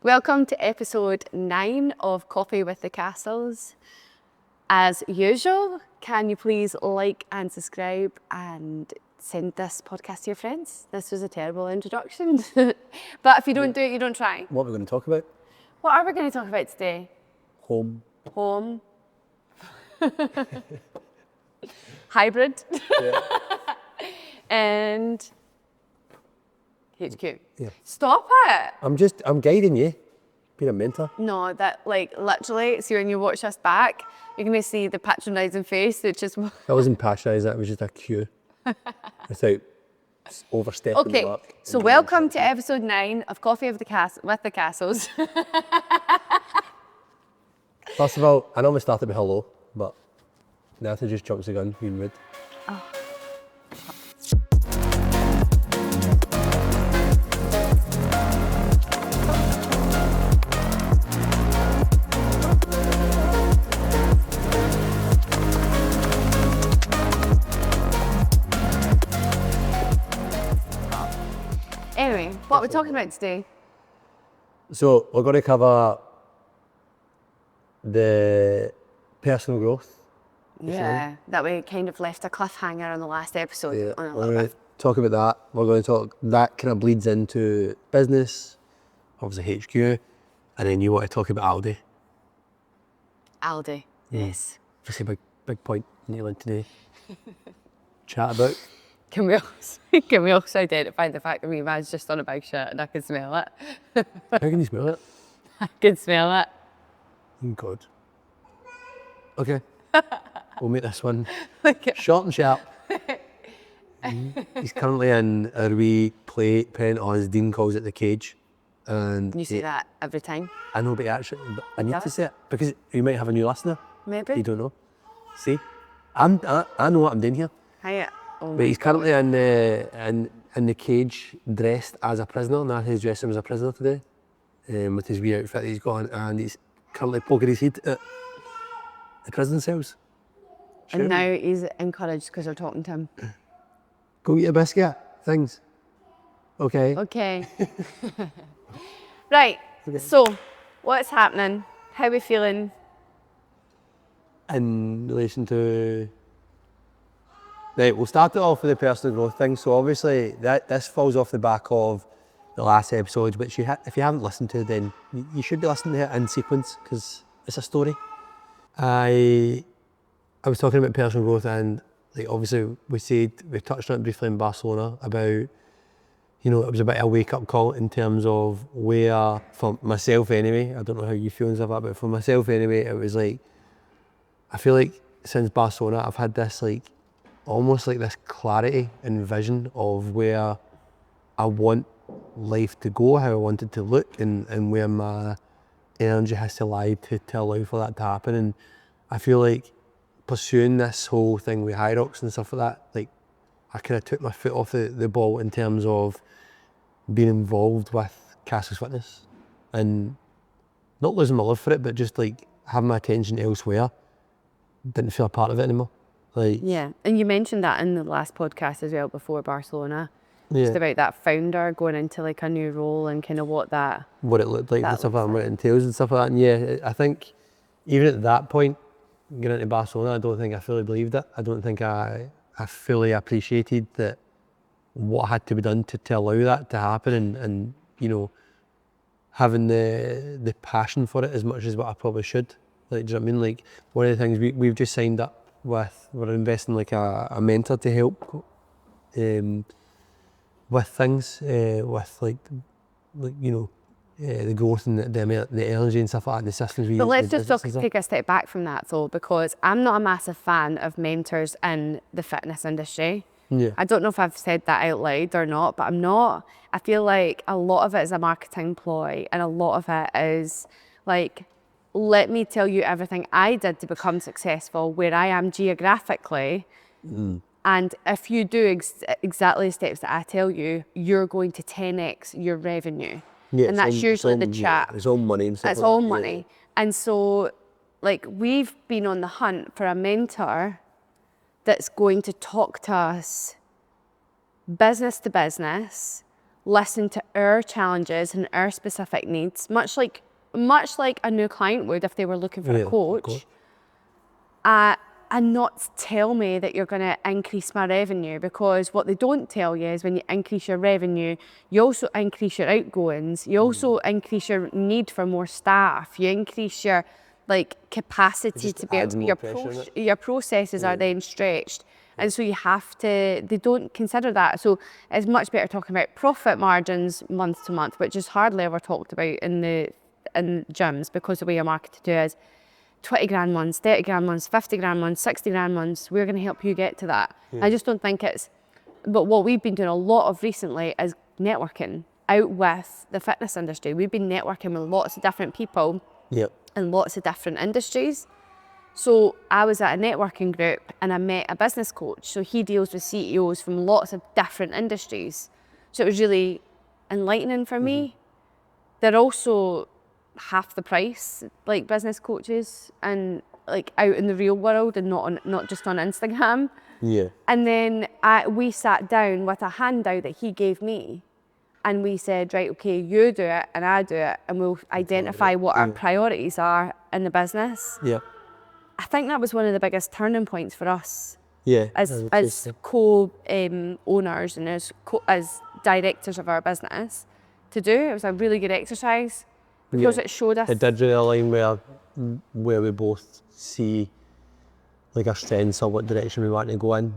Welcome to episode 9 of Coffee with the Cassells. As usual, can you please like and subscribe and send this podcast to your friends? This was a terrible introduction. But if you don't do it, you don't try. What are we going to talk about? What are we going to talk about today? Home. Home. Hybrid. Yeah. And HQ. Yeah. Stop it. I'm guiding you. Being a mentor. No, that literally, see when you watch us back, you're going to see the patronising face, which is... I wasn't patronising, it was just a cue. Without overstepping the Okay, mark. so welcome to episode 9 of Coffee with the Cassells. First of all, I normally start it with hello, but Natalie just jumps the gun, being rude. Oh. Anyway, what are we talking about today? So, we're going to cover the personal growth. Yeah, that we kind of left a cliffhanger on the last episode. Yeah, On a we're little going bit. to talk about that. We're going to talk, that kind of bleeds into business, obviously HQ, and then you want to talk about Aldi. Aldi, yes. Just a big point Natalie today. Chat about. Can we also identify the fact that me man's just on a big shit and I can smell it? How can you smell it? I can smell it. Good. Okay. We'll make this one Like, short and sharp. He's currently in a wee playpen, or as Dean calls it, the cage. And you say that every time. I know, but actually, I need Does to it? say it because you might have a new listener. Maybe. You don't know. See, I know what I'm doing here. Hiya. Oh But my he's currently in the cage, dressed as a prisoner. Natalie's dressed him as a prisoner today, with his wee outfit that he's got on, and he's currently poking his head at the prison cells. And now he's encouraged because we're talking to him. Go eat a biscuit. Things. Okay. Okay. Right. Okay. So, what's happening? How are we feeling? In relation to... Right, we'll start it off with the personal growth thing. So obviously this falls off the back of the last episode, which if you haven't listened to, then you should be listening to it in sequence because it's a story. I was talking about personal growth, and like obviously we touched on it briefly in Barcelona about, you know, it was a bit of a wake up call in terms of where, for myself anyway, I don't know how you feel and stuff like that, but for myself anyway, it was like, I feel like since Barcelona I've had this like, almost like this clarity and vision of where I want life to go, how I want it to look, and where my energy has to lie to allow for that to happen. And I feel like pursuing this whole thing with Hyrox and stuff like that, like I kind of took my foot off the ball in terms of being involved with Cassells Fitness and not losing my love for it, but just like having my attention elsewhere. Didn't feel a part of it anymore. Like, Yeah, and you mentioned that in the last podcast as well before Barcelona. yeah, Just about that founder going into like a new role and kind of what it looked like that and stuff looks like that, what it entails and stuff like that. And yeah, I think even at that point, getting into Barcelona, I don't think I fully believed it. I don't think I fully appreciated that what had to be done to allow that to happen, and you know, having the passion for it as much as what I probably should. Like, do you know what I mean? Like, one of the things we've just signed up with, we're investing like a mentor to help with things, with like you know, the growth and the energy and stuff like that, and the systems we use. But let's just take a step back from that though, because I'm not a massive fan of mentors in the fitness industry. Yeah. I don't know if I've said that out loud or not, but I'm not. I feel like a lot of it is a marketing ploy, and a lot of it is like, let me tell you everything I did to become successful where I am geographically. And if you do exactly the steps that I tell you, you're going to 10x your revenue. Yeah, and that's usually the chat. It's all money and stuff. It's like all that. money. And so, like, we've been on the hunt for a mentor that's going to talk to us business to business, listen to our challenges and our specific needs, much like a new client would if they were looking for a coach, and not tell me that you're going to increase my revenue, because what they don't tell you is when you increase your revenue, you also increase your outgoings, you also increase your need for more staff, you increase your capacity to be able, your processes are then stretched. And so you have to, they don't consider that. So it's much better talking about profit margins month to month, which is hardly ever talked about in gyms, because the way you're marketed to is 20 grand months, 30 grand months, 50 grand months, 60 grand months. We're going to help you get to that. I just don't think it's, but what we've been doing a lot of recently is networking out with the fitness industry. We've been networking with lots of different people in lots of different industries. So I was at a networking group and I met a business coach. So he deals with CEOs from lots of different industries. So it was really enlightening for me. They're also half the price, like business coaches, and like out in the real world and not just on Instagram. And then we sat down with a handout that he gave me, and we said, right, okay, you do it and I do it, and we'll identify what our priorities are in the business. I think that was one of the biggest turning points for us as co-owners and as directors of our business to do. It was a really good exercise because it showed us. It did really align where we both see like our strengths or what direction we want to go in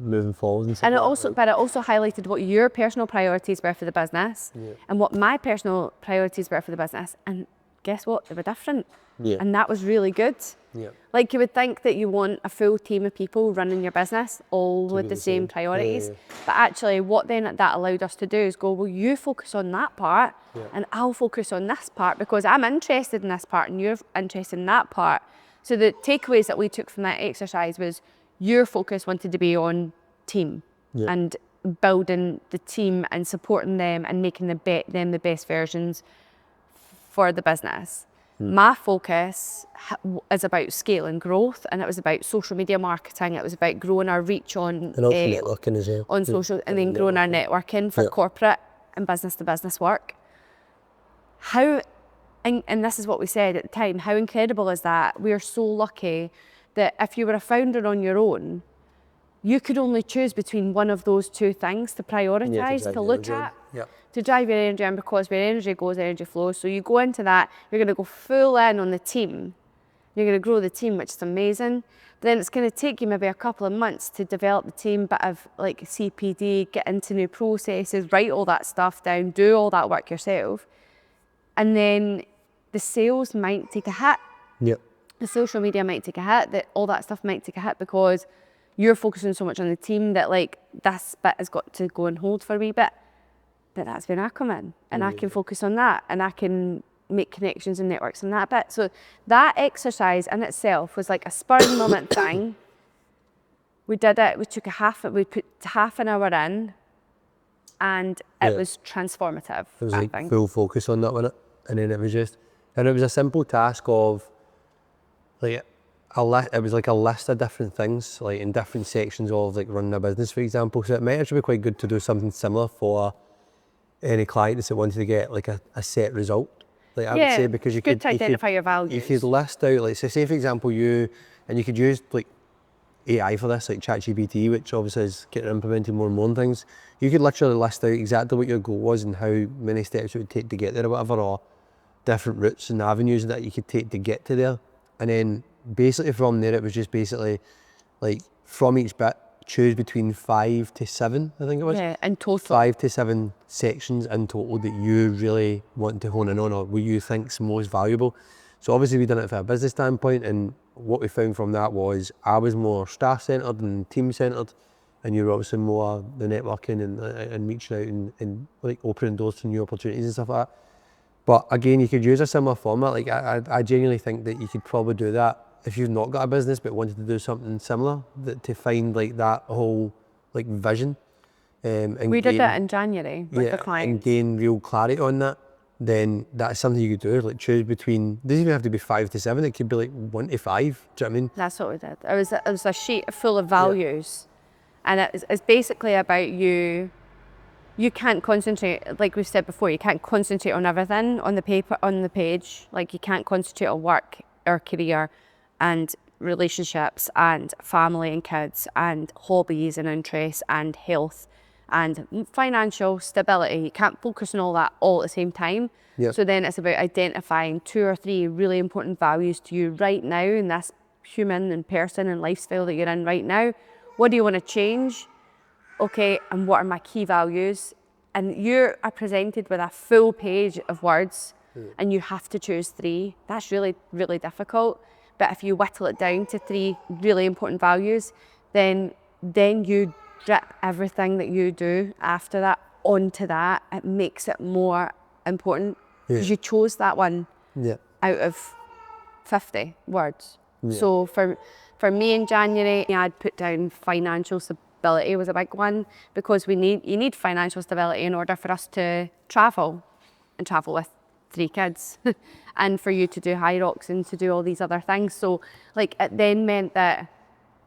moving forward. And it also highlighted what your personal priorities were for the business and what my personal priorities were for the business. And guess what? They were different. And that was really good. Like you would think that you want a full team of people running your business all with the same priorities. But actually what then that allowed us to do is go, well, you focus on that part and I'll focus on this part because I'm interested in this part and you're interested in that part. So the takeaways that we took from that exercise was your focus wanted to be on team and building the team and supporting them and making them the best versions for the business. My focus is about scale and growth, and it was about social media marketing. It was about growing our reach on networking as well. On social, and then growing our networking for corporate and business to business work. And this is what we said at the time, how incredible is that? We are so lucky that if you were a founder on your own, you could only choose between one of those two things to prioritise, to look at, to drive your energy, and because where energy goes, energy flows. So you go into that, you're going to go full in on the team. You're going to grow the team, which is amazing. But then it's going to take you maybe a couple of months to develop the team, bit of like CPD, get into new processes, write all that stuff down, do all that work yourself. And then the sales might take a hit. The social media might take a hit, that all that stuff might take a hit because you're focusing so much on the team that like this bit has got to go on hold for a wee bit. But that's when I come in and I can focus on that and I can make connections and networks in that bit. So that exercise in itself was like a spur of the moment thing. We did it, we put half an hour in and it was transformative. It was like full focus on that, wasn't it? And then it was a simple task of like it was like a list of different things, like in different sections of like running a business, for example. So it might actually be quite good to do something similar for any clients that wanted to get like a set result. Like I would say, because you could identify your values. You could list out, like, so say for example you could use like AI for this, like ChatGPT, which obviously is getting implemented more and more things. You could literally list out exactly what your goal was and how many steps it would take to get there or whatever, or different routes and avenues that you could take to get to there. And then basically from there, it was just basically like from each bit, choose between 5 to 7, I think it was. Yeah, in total. 5 to 7 sections in total that you really want to hone in on or what you think's most valuable. So obviously we done it from a business standpoint, and what we found from that was I was more staff-centred and team-centred, and you were obviously more the networking and reaching out and like opening doors to new opportunities and stuff like that. But again, you could use a similar format. Like I genuinely think that you could probably do that if you've not got a business but wanted to do something similar, to find like that whole like vision. And we did that in January with the clients. And gain real clarity on that. Then that's something you could do, like choose between, it doesn't even have to be 5 to 7, it could be like 1 to 5, do you know what I mean? That's what we did. It was a sheet full of values, and it's basically about you you can't concentrate, like we've said before, you can't concentrate on everything on the paper, on the page. Like you can't concentrate on work or career and relationships and family and kids and hobbies and interests and health and financial stability. You can't focus on all that all at the same time. Yep. So then it's about identifying 2 or 3 really important values to you right now in this human and person and lifestyle that you're in right now. What do you want to change? Okay, and what are my key values? And you are presented with a full page of words and you have to choose 3. That's really, really difficult. But if you whittle it down to 3 really important values, then you drip everything that you do after that onto that. It makes it more important because you chose that one out of 50 words. So for me in January, I'd put down financial stability was a big one, because you need financial stability in order for us to travel and travel with 3 kids and for you to do high rocks and to do all these other things. So like it then meant that,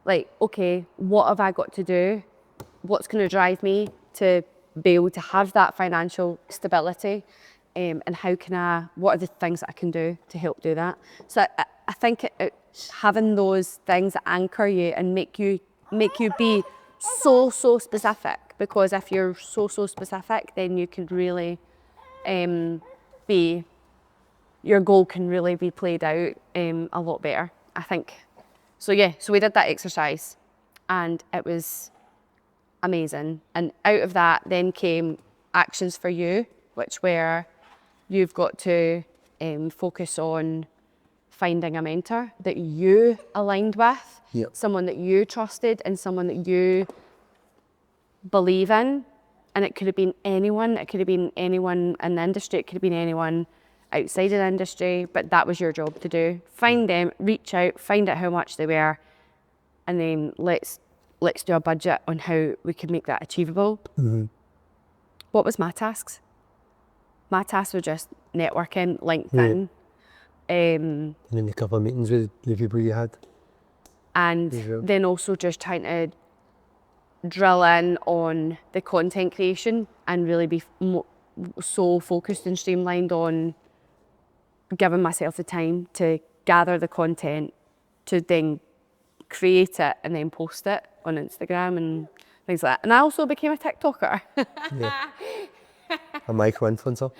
like, okay, what have I got to do? What's going to drive me to be able to have that financial stability? And what are the things that I can do to help do that? So I think having those things that anchor you and make you be so specific, because if you're so specific, then you can really your goal can really be played out a lot better, I think. So yeah, so we did that exercise and it was amazing. And out of that then came actions for you, which were you've got to focus on finding a mentor that you aligned with, someone that you trusted and someone that you believe in. And it could have been anyone. It could have been anyone in the industry. It could have been anyone outside of the industry, but that was your job to do. Find them, reach out, find out how much they were, and then let's do a budget on how we can make that achievable. What was my tasks? My tasks were just networking, LinkedIn. And then a couple of meetings with the people you had. And then also just trying to drill in on the content creation and really be so focused and streamlined on giving myself the time to gather the content, to then create it and then post it on Instagram and things like that. And I also became a TikToker. A micro-influencer.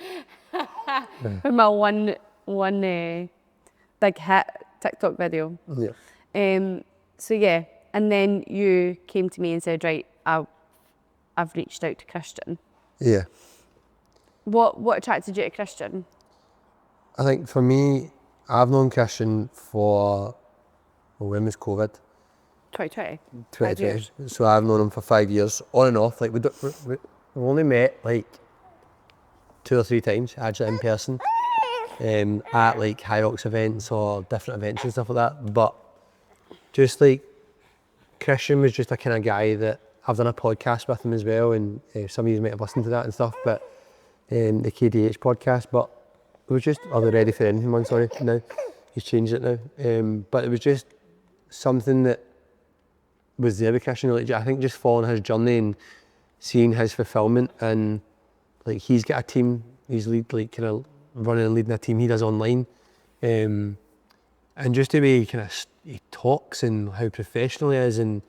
With my one big hit TikTok video. So yeah, and then you came to me and said, right, I've reached out to Christian. Yeah. What attracted you to Christian? I think for me, I've known Christian for, when was COVID? 2020. 2020. So I've known him for 5 years, on and off. Like we've only met like 2 or 3 times actually in person, at like High Rocks events or different events and stuff like that. But just like Christian was just a kind of guy that I've done a podcast with him as well, and some of you might have listened to that and stuff. But the KDH podcast, but it was just, or the Ready for Anything one, sorry, now he's changed it now. But it was just something that was there with Christian. Like, I think just following his journey and seeing his fulfilment, and like he's got a team, he's kind of running and leading a team he does online, and just the way he talks and how professional he is. And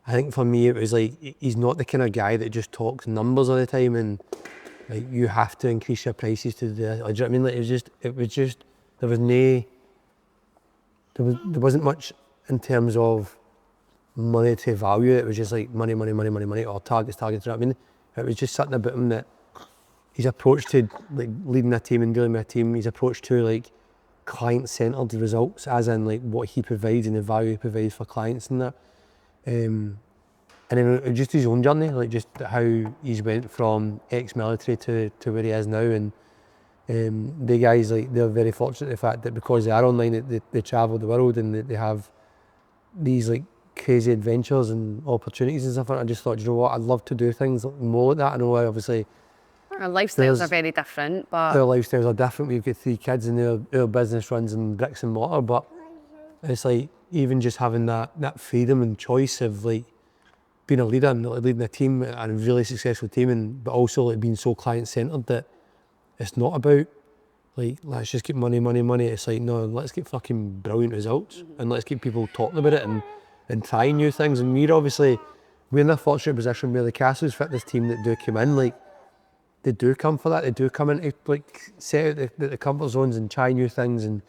I think for me it was like, he's not the kind of guy that just talks numbers all the time and like you have to increase your prices to do this. Like, do you know what I mean? Like it was just there wasn't much in terms of monetary value. It was just like money, or targets, you know what I mean? It was just something about him, that his approach to like leading a team and dealing with a team, his approach to like client-centered results, as in like what he provides and the value he provides for clients and that. And then just his own journey, like just how he's went from ex-military to where he is now. And the guys, like, they're very fortunate the fact that because they are online, they travel the world and they have these like crazy adventures and opportunities and stuff. And I just thought, you know what, I'd love to do things more like that. I know obviously our lifestyles are very different, but our lifestyles are different. We've got 3 kids and our business runs in bricks and mortar, but it's like even just having that freedom and choice of like being a leader and leading a team, a really successful team, but also like being so client-centered that it's not about like, let's just get money. It's like, no, let's get fucking brilliant results and let's get people talking about it and trying new things. And we're in a fortunate position where the Cassells fitness team that do come in, like, they do come for that. They do come in to like set out the comfort zones and try new things and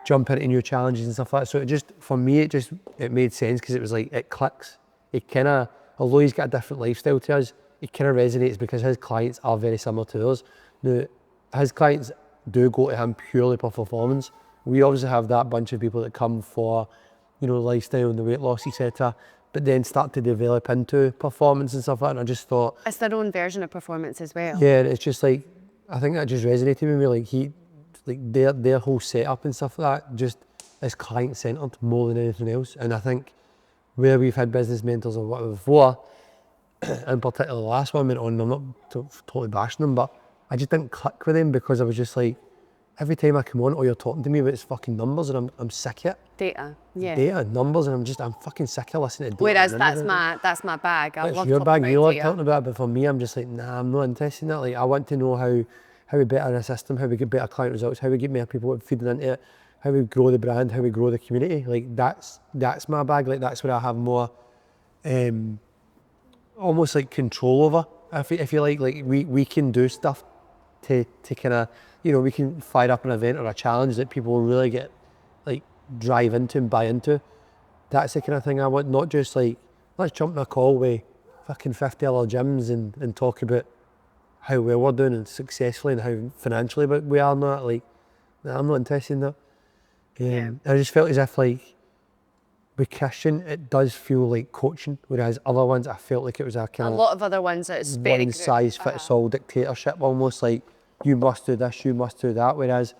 jump into new challenges and stuff like that. So for me, it made sense because it was like, it clicks. It kind of, although he's got a different lifestyle to us, it kind of resonates because his clients are very similar to ours. Now, his clients do go to him purely for performance. We obviously have that bunch of people that come for, lifestyle and the weight loss, etc., but then start to develop into performance and stuff like that. And I just thought, it's their own version of performance as well. yeah, it's just like, I think that just resonated with me. Like their whole setup and stuff like that just is client centered more than anything else. And I think where we've had business mentors or whatever before, in particular the last one I went on, I'm not totally bashing them, but I just didn't click with them because I was just like, every time I come on, you're talking to me about it's fucking numbers and I'm sick of it. Data, yeah. Data, numbers, and I'm fucking sick of listening to data. Whereas that's my bag. I love your talking bag, you about like data. talking about it, but for me, I'm just like, nah, I'm not interested in that. Like, I want to know how we better a system, how we get better client results, how we get more people feeding into it, how we grow the brand, how we grow the community. Like, that's my bag. Like, that's where I have more, almost like control over. If you like we can do stuff to kind of, we can fire up an event or a challenge that people will really get, like, drive into and buy into. That's the kind of thing I want, not just like, let's jump in a call with fucking 50 other gyms and talk about how well we're doing and successfully and how financially but we are not. Like, I'm not interested in that. I just felt as if, like, with Christian, it does feel like coaching, whereas other ones, I felt like it was a kind of lot of other ones that it's very one size fits all dictatorship, almost like, you must do this, you must do that, whereas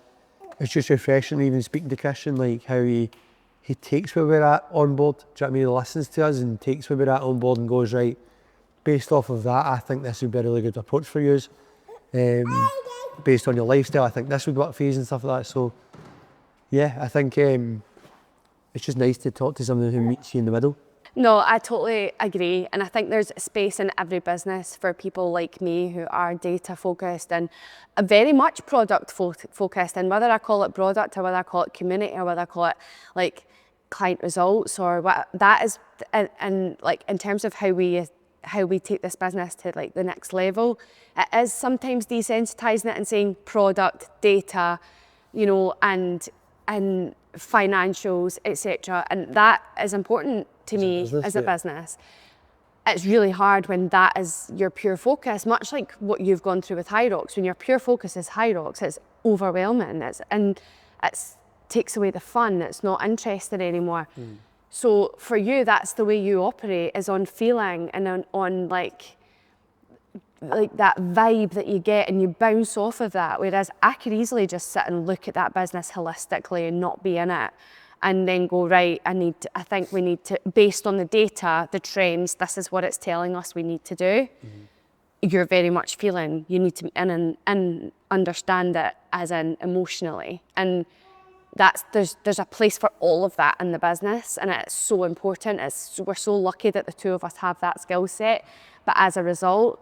it's just refreshing even speaking to Christian, like how he takes where we're at on board, do you know what I mean? He listens to us and takes where we're at on board and goes, right, based off of that, I think this would be a really good approach for you. Based on your lifestyle, I think this would work for you and stuff like that. So, yeah, I think it's just nice to talk to someone who meets you in the middle. No, I totally agree. And I think there's space in every business for people like me who are data focused and very much product focused. And whether I call it product or whether I call it community or whether I call it like client results or what, that is, and like in terms of how we take this business to like the next level, it is sometimes desensitizing it and saying product, data, and financials, etc. And that is important to me as a business. It's really hard when that is your pure focus, much like what you've gone through with High Rocks. When your pure focus is High Rocks, it's overwhelming. It takes away the fun. It's not interesting anymore. So for you, that's the way you operate, is on feeling and on like that vibe that you get, and you bounce off of that. Whereas I could easily just sit and look at that business holistically and not be in it, and then go, right, I think we need to, based on the data, the trends, this is what it's telling us we need to do. You're very much feeling you need to be in and understand it as in emotionally. And there's a place for all of that in the business, and it's so important. We're so lucky that the two of us have that skill set. But as a result,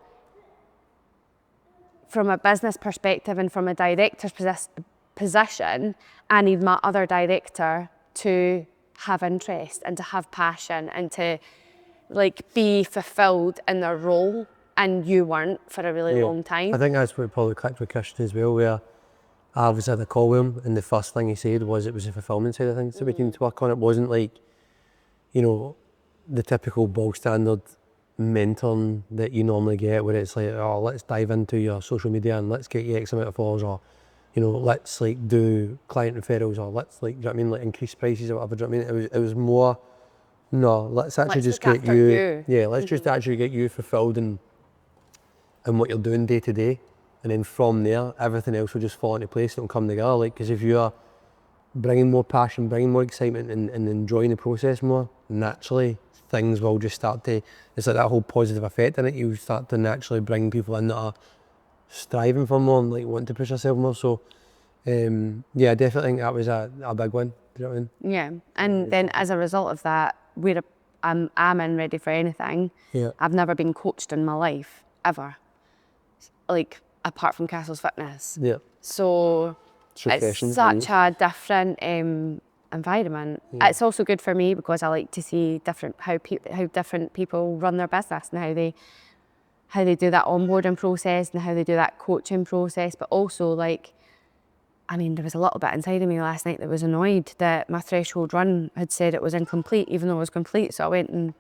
from a business perspective and from a director's position, I need my other director to have interest and to have passion and to like be fulfilled in their role, and you weren't for a really long time. I think that's what probably clicked with Christian as well, where I was at the call with him and the first thing he said was it was the fulfilment side of things that we needed to work on. It wasn't like, the typical bog standard mentoring that you normally get, where it's like, oh, let's dive into your social media and let's get you X amount of followers, or let's like do client referrals, or let's like, do you know what I mean, like increase prices or whatever. Do you know what I mean? It was more, no, let's actually just get you. Yeah, let's just actually get you fulfilled in what you're doing day to day, and then from there everything else will just fall into place. It'll come together. Like, because if you are bringing more passion, bringing more excitement, and enjoying the process more, naturally things will just start to, it's like that whole positive effect in it. You start to naturally bring people in that are striving for more and like want to push yourself more. So yeah, I definitely think that was a big one. Do you know what I mean? Yeah, and then as a result of that, we're I'm in Ready for Anything. Yeah. I've never been coached in my life, ever. Like, apart from Cassells Fitness. Yeah. So it's refreshing. such a different environment. It's also good for me because I like to see how different people run their business and how they do that onboarding process and how they do that coaching process. But also, like, I mean, there was a little bit inside of me last night that was annoyed that my threshold run had said it was incomplete, even though it was complete. So I went and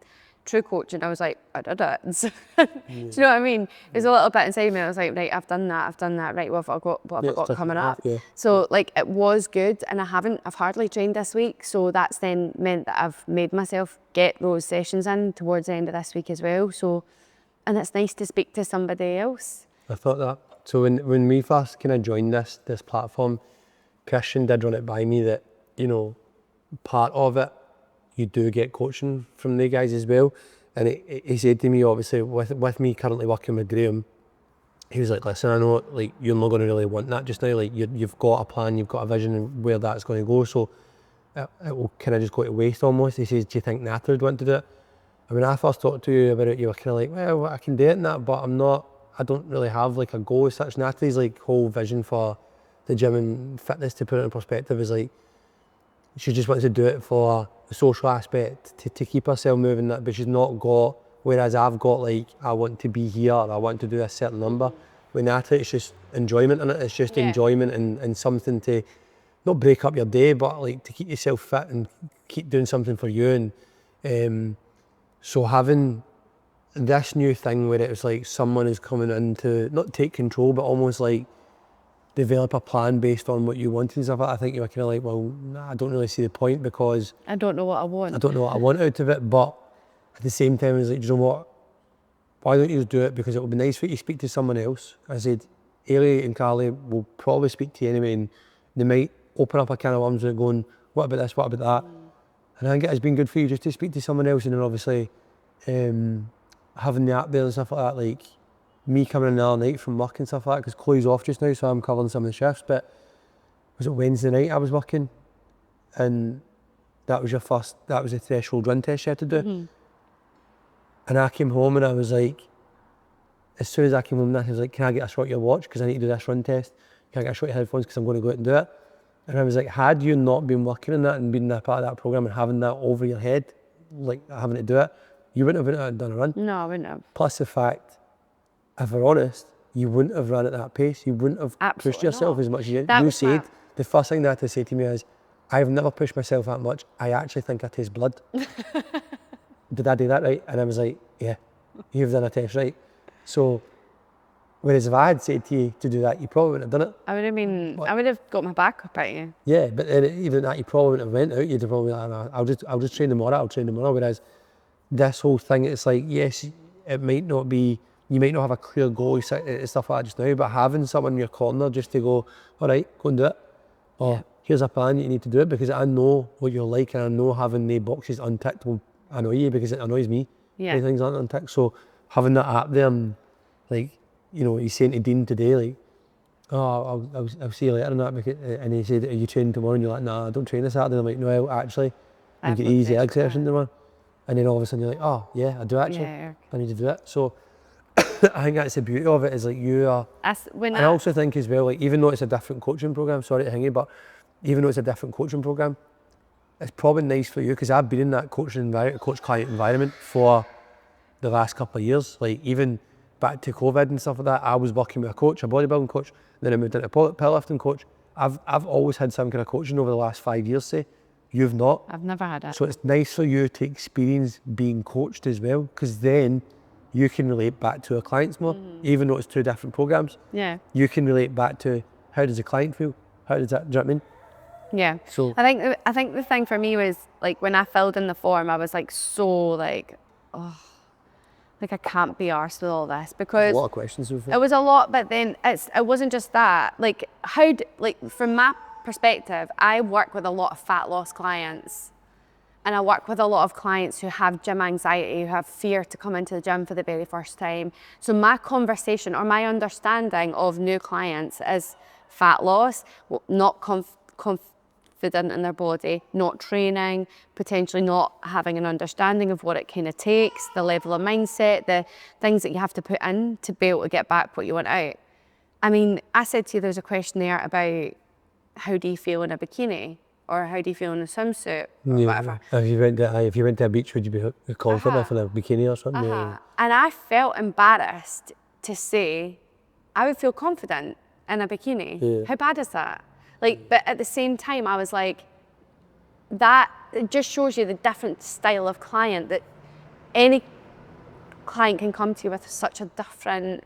true coach and I was like, I did it. So, do you know what I mean? There's a little bit inside of me. I was like, right, I've done that. Right, what have I got coming up? Yeah. So like, it was good, and I've hardly trained this week. So that's then meant that I've made myself get those sessions in towards the end of this week as well. So, and it's nice to speak to somebody else. I thought that. So when we first kind of joined this platform, Christian did run it by me that, you know, part of it, you do get coaching from the guys as well. And he said to me, obviously, with me currently working with Graham, he was like, listen, I know like you're not going to really want that just now. Like you've got a plan, you've got a vision and where that's going to go. So it will kind of just go to waste almost. He says, do you think Natalie would want to do it? And when I first talked to you about it, you were kind of like, well, I can do it and that, but I don't really have like a goal as such. Natalie's like whole vision for the gym and fitness, to put it in perspective, is like, she just wants to do it for the social aspect, to keep herself moving, that, but she's not got, whereas I've got like, I want to be here, I want to do a certain number. With Natalie, it's just enjoyment in it, it's just enjoyment and something to, not break up your day, but like to keep yourself fit and keep doing something for you. And so having this new thing where it's like someone is coming in to not take control, but almost like develop a plan based on what you want and stuff, I think you were kind of like, well, nah, I don't really see the point because I don't know what I want. I don't know what I want out of it. But at the same time, it's like, do you know what? Why don't you just do it? Because it would be nice for you to speak to someone else. I said, Ailey and Carly will probably speak to you anyway, and they might open up a can of worms and going, what about this, what about that? And I think it has been good for you just to speak to someone else, and then obviously having the app there and stuff like that, like me coming in the other night from work and stuff like that, because Chloe's off just now, so I'm covering some of the shifts. But was it Wednesday night I was working, and that was the threshold run test you had to do. And I came home and I was like, as soon as I came home, I was like, can I get a shot of your watch because I need to do this run test? Can I get a shot of your headphones because I'm going to go out and do it? And I was like, had you not been working on that and been a part of that program and having that over your head, like having to do it, you wouldn't have went out and done a run. No, I wouldn't have. Plus the fact, if we're honest, you wouldn't have run at that pace. You wouldn't have pushed yourself as much as you did. You said, the first thing that to say to me is, I've never pushed myself that much. I actually think I taste blood. Did I do that right? And I was like, yeah, you've done a test right. So, whereas if I had said to you to do that, you probably wouldn't have done it. I would have got my back up at you. Yeah, but then even that, you probably wouldn't have went out. You'd have probably like, no, I'll just train tomorrow. Whereas this whole thing, it's like, yes, it might not be, you might not have a clear goal and stuff like that just now, but having someone in your corner just to go, all right, go and do it. Or here's a plan, you need to do it, because I know what you're like, and I know having the boxes unticked will annoy you, because it annoys me when things aren't unticked. So having that app there, and like, you know, he's saying to Dean today, like, oh, I'll see you later and that, and he said, are you training tomorrow? And you're like, nah, I don't train this Saturday. I'm like, no, actually, you get easy egg session tomorrow. And then all of a sudden you're like, oh yeah, I do actually. I need to do it. So I think that's the beauty of it, is like you are. I also think as well, like, even though it's a different coaching program, sorry to hang you, but even though it's a different coaching program, it's probably nice for you, because I've been in that coach client environment for the last couple of years. Like even back to COVID and stuff like that, I was working with a coach, a bodybuilding coach, then I moved into a powerlifting coach. I've always had some kind of coaching over the last 5 years, say. You've not. I've never had it. So it's nice for you to experience being coached as well, because then you can relate back to a clients more, even though it's two different programs. Yeah. You can relate back to, how does the client feel? How does that, do you know what I mean? Yeah. So I think the thing for me was, like, when I filled in the form, I was like, so like, oh, like I can't be arsed with all this, because a lot of questions. It was a lot, but then it wasn't just that. Like, from my perspective, I work with a lot of fat loss clients, and I work with a lot of clients who have gym anxiety, who have fear to come into the gym for the very first time. So my conversation, or my understanding of new clients, is fat loss, not food in their body, not training, potentially not having an understanding of what it kind of takes, the level of mindset, the things that you have to put in to be able to get back what you want out. I mean, I said to you there's a question there about how do you feel in a bikini or how do you feel in a swimsuit or whatever. If you went to a beach, would you be confident in a bikini or something? Yeah. And I felt embarrassed to say I would feel confident in a bikini. Yeah. How bad is that? Like, but at the same time, I was like, that it just shows you the different style of client, that any client can come to you with such a different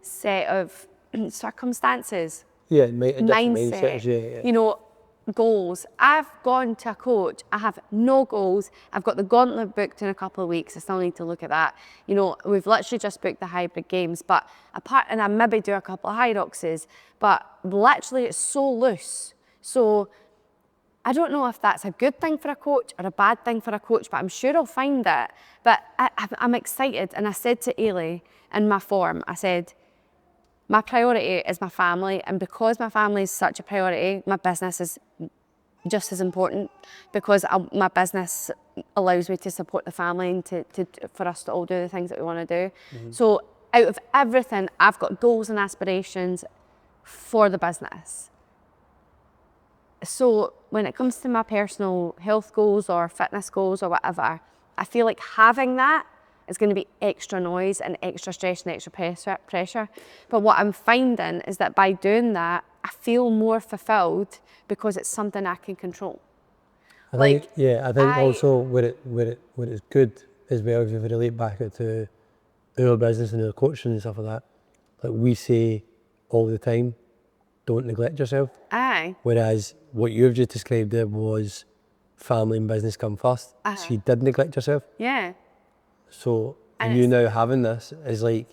set of circumstances, Yeah, different mindset, mindsets, yeah. you know, goals. I've gone to a coach, I have no goals. I've got the gauntlet booked in a couple of weeks. I still need to look at that. You know, we've literally just booked the hybrid games, but and I maybe do a couple of Hyroxes, but literally it's so loose. So I don't know if that's a good thing for a coach or a bad thing for a coach, but I'm sure I'll find it. But I'm excited. And I said to Ailey in my form, I said, my priority is my family, and because my family is such a priority, my business is just as important, because my business allows me to support the family and for us to all do the things that we want to do. So out of everything, I've got goals and aspirations for the business. So when it comes to my personal health goals or fitness goals or whatever, I feel like having that is going to be extra noise and extra stress and extra pressure. But what I'm finding is that by doing that, I feel more fulfilled because it's something I can control. I think also what is good as well, if you relate back it to our business and our coaching and stuff like that, like we say all the time, don't neglect yourself. Aye. Whereas what you've just described there was family and business come first. So you did neglect yourself. Yeah. So you now having this is like,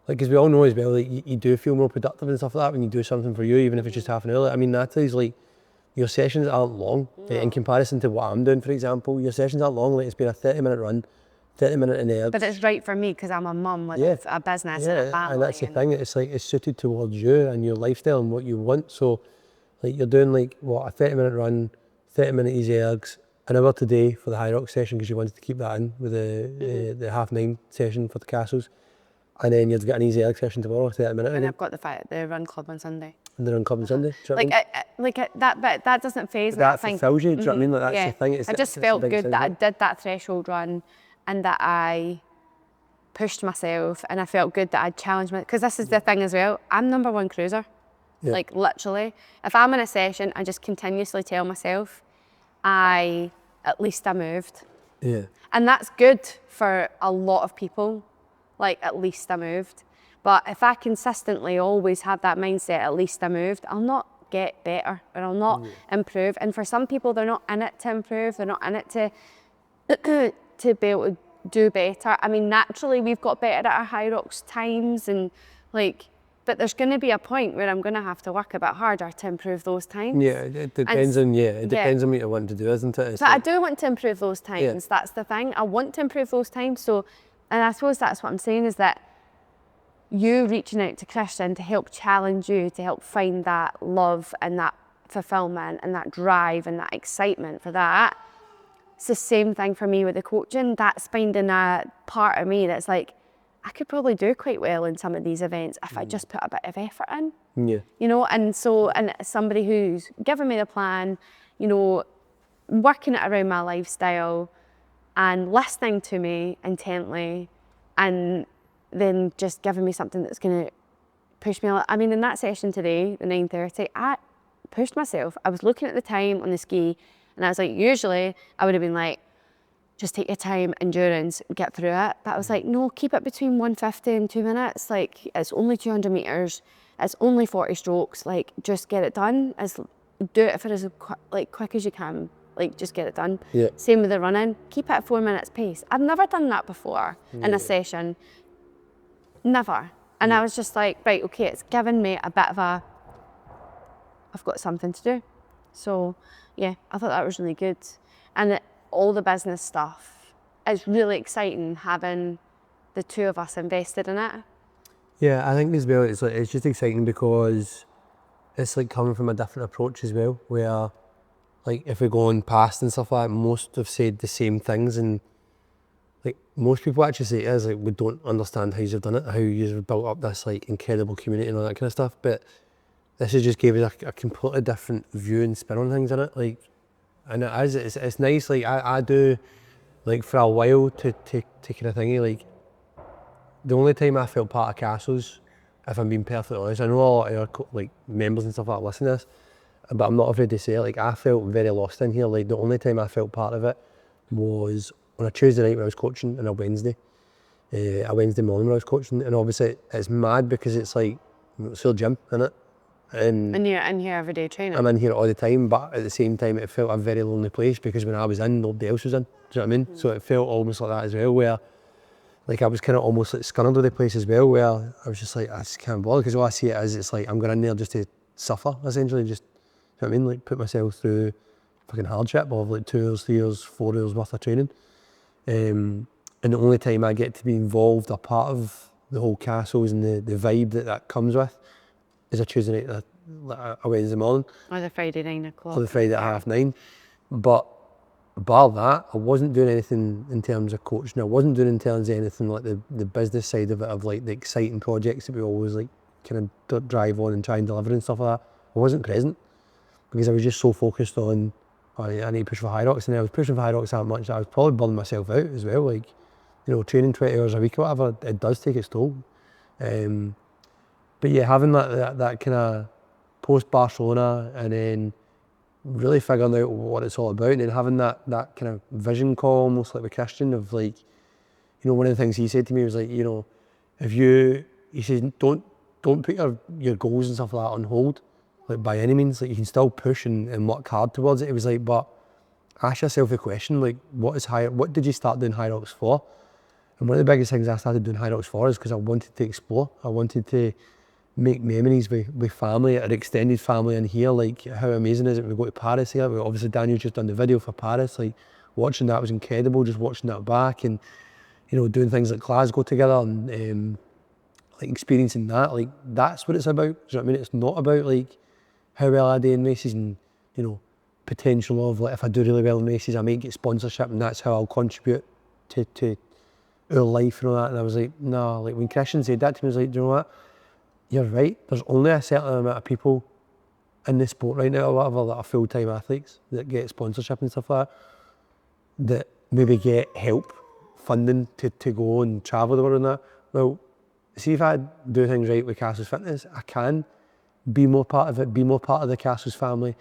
because we all know as well, like you do feel more productive and stuff like that when you do something for you, even if it's just half an hour. I mean, Natalie's like, your sessions aren't long in comparison to what I'm doing, for example. Your sessions aren't long, like it's been a 30-minute run, 30-minute in herbs. But it's right for me because I'm a mum with a business and a family. And that's the thing, it's like it's suited towards you and your lifestyle and what you want. So like you're doing like, what, a 30-minute run, 30-minute easy ergs, an hour today for the Hyrox session because you wanted to keep that in with the 9:30 session for the Cassells. And then you've got an easy erg session tomorrow, 30-minute. And I've got the run club on Sunday. And the run club on Sunday. That doesn't faze me. That fulfills you, do you know what I mean? Like, that's the thing. I just felt good that I did that threshold run and that I pushed myself, and I felt good that I challenged myself. Because this is the thing as well, I'm number one cruiser. Yeah. Like literally. If I'm in a session, I just continuously tell myself, at least I moved. Yeah. And that's good for a lot of people. Like, at least I moved. But if I consistently always have that mindset, at least I moved, I'll not get better or I'll not improve. And for some people, they're not in it to improve. They're not in it to be able to do better. I mean, naturally, we've got better at our Hyrox times and like, but there's going to be a point where I'm going to have to work a bit harder to improve those times. Yeah, it depends on what you want to do, isn't it? But I do want to improve those times. Yeah. That's the thing. I want to improve those times. So, and I suppose that's what I'm saying is that you reaching out to Christian to help challenge you, to help find that love and that fulfillment and that drive and that excitement for that. It's the same thing for me with the coaching. That's finding a part of me that's like, I could probably do quite well in some of these events if I just put a bit of effort in. Yeah. You know, and somebody who's given me the plan, you know, working it around my lifestyle and listening to me intently and then just giving me something that's going to push me. I mean, in that session today, the 9:30, I pushed myself. I was looking at the time on the ski and I was like, usually I would have been like, just take your time, endurance, get through it. But I was like, no, keep it between 150 and 2 minutes. Like, it's only 200 meters. It's only 40 strokes. Like, just get it done. Do it for as quick as you can. Like, just get it done. Yeah. Same with the running. Keep it at 4 minutes pace. I've never done that before in a session. Never. And I was just like, right, okay, it's given me a bit of I've got something to do. So, yeah, I thought that was really good. And all the business stuff, it's really exciting having the two of us invested in it. Yeah, I think as well, it's just exciting because it's like coming from a different approach as well, where like if we go on past and stuff like that, most have said the same things, and like most people actually say it is like, we don't understand how you've done it, how you've built up this like incredible community and all that kind of stuff. But this has just gave us a completely different view and spin on things in it. Like, and it's nice. Like I do, like for a while to kind of thingy. Like the only time I felt part of Cassells, if I'm being perfectly honest, I know a lot of our like members and stuff like that listen to this, but I'm not afraid to say it. Like I felt very lost in here. Like the only time I felt part of it was on a Tuesday night when I was coaching, and a Wednesday morning when I was coaching. And obviously it's mad because it's like it's your gym, innit? And you're in here every day training. I'm in here all the time, but at the same time it felt a very lonely place because when I was in, nobody else was in. Do you know what I mean? So it felt almost like that as well, where like I was kind of almost like scunnered with the place as well, where I was just like, I just can't bother, because all I see it as, it's like I'm going in there just to suffer, essentially, just, you know what I mean, like put myself through fucking hardship of like 2 hours, 3 hours, 4 hours worth of training. And the only time I get to be involved, a part of the whole Cassells and the vibe that comes with, is a Tuesday night, a Wednesday morning. Or the Friday 9 o'clock. Or the Friday at 9:30. But bar that, I wasn't doing anything in terms of coaching. I wasn't doing in terms of anything like the business side of it, of like the exciting projects that we always like kind of drive on and try and deliver and stuff like that. I wasn't present because I was just so focused on, oh, I need to push for high rocks, and I was pushing for high rocks that much that I was probably burning myself out as well. Like, you know, training 20 hours a week or whatever, it does take its toll. But yeah, having that kind of post-Barcelona, and then really figuring out what it's all about, and then having that kind of vision call, almost like with Christian, of like, you know, one of the things he said to me was like, you know, he says, don't put your goals and stuff like that on hold, like by any means. Like you can still push and work hard towards it. It was like, but ask yourself the question, like, what did you start doing high rocks for? And one of the biggest things I started doing high rocks for is because I wanted to explore. I wanted to make memories with family, our extended family in here. Like, how amazing is it when we go to Paris here? Obviously Daniel's just done the video for Paris. Like, watching that was incredible, just watching that back, and, you know, doing things like Glasgow together, and like experiencing that. Like, that's what it's about. Do you know what I mean? It's not about like how well I do in races and, you know, potential of like, if I do really well in races, I might get sponsorship and that's how I'll contribute to our life and all that. And I was like, no, like when Christian said that to me, I was like, do you know what? You're right. There's only a certain amount of people in the sport right now or whatever that are full-time athletes that get sponsorship and stuff like that maybe get help, funding to go and travel the world and that. Well, see, if I do things right with Cassells Fitness, I can be more part of it, be more part of the Cassells family,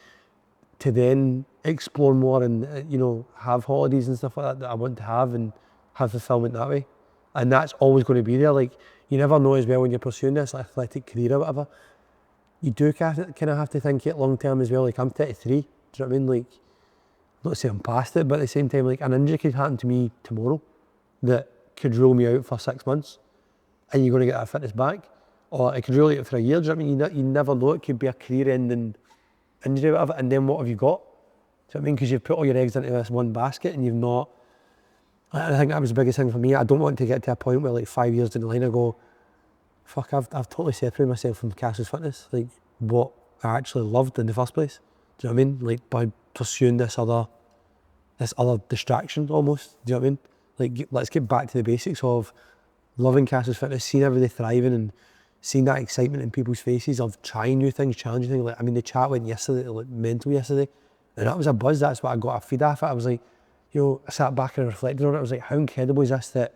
to then explore more and, you know, have holidays and stuff like that I want to have, and have fulfilment that way. And that's always going to be there. Like, you never know as well when you're pursuing this athletic career or whatever. You do kind of have to think it long term as well. Like, I'm 33, do you know what I mean? Like, not saying I'm past it, but at the same time, like, an injury could happen to me tomorrow that could rule me out for 6 months, and you're going to get that fitness back. Or it could rule you out for a year, do you know what I mean? You never know, it could be a career-ending injury or whatever, and then what have you got? Do you know what I mean? Because you've put all your eggs into this one basket and you've not. I think that was the biggest thing for me. I don't want to get to a point where like 5 years down the line I go, fuck, I've totally separated myself from Cassells Fitness, like what I actually loved in the first place. Do you know what I mean? Like by pursuing this other distraction almost. Do you know what I mean? Like, let's get back to the basics of loving Cassells Fitness, seeing everybody thriving and seeing that excitement in people's faces of trying new things, challenging things. Like, I mean, the chat went yesterday, like mental yesterday, and that was a buzz. That's what I got a feed off it. I was like, you know, I sat back and reflected on it. I was like, how incredible is this that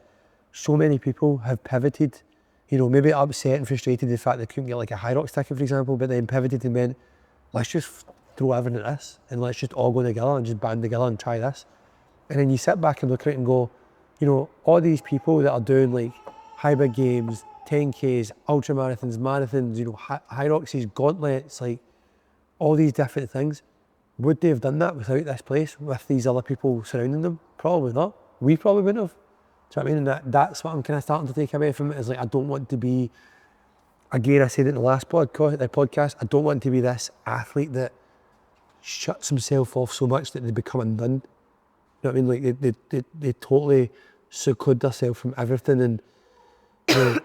so many people have pivoted, you know, maybe upset and frustrated the fact they couldn't get like a High Rocks ticket, for example, but then pivoted and went, let's just throw everything at this and let's just all go together and just band together and try this. And then you sit back and look at it and go, you know, all these people that are doing like hybrid games, 10Ks, ultra marathons, you know, High Rocks, gauntlets, like all these different things. Would they have done that without this place, with these other people surrounding them? Probably not. We probably wouldn't have. Do you know what I mean? And that's what I'm kind of starting to take away from it, is like, I don't want to be, again, I said it in the last podcast, I don't want to be this athlete that shuts himself off so much that they become undone. You know what I mean? Like they totally seclude themselves from everything, and you know,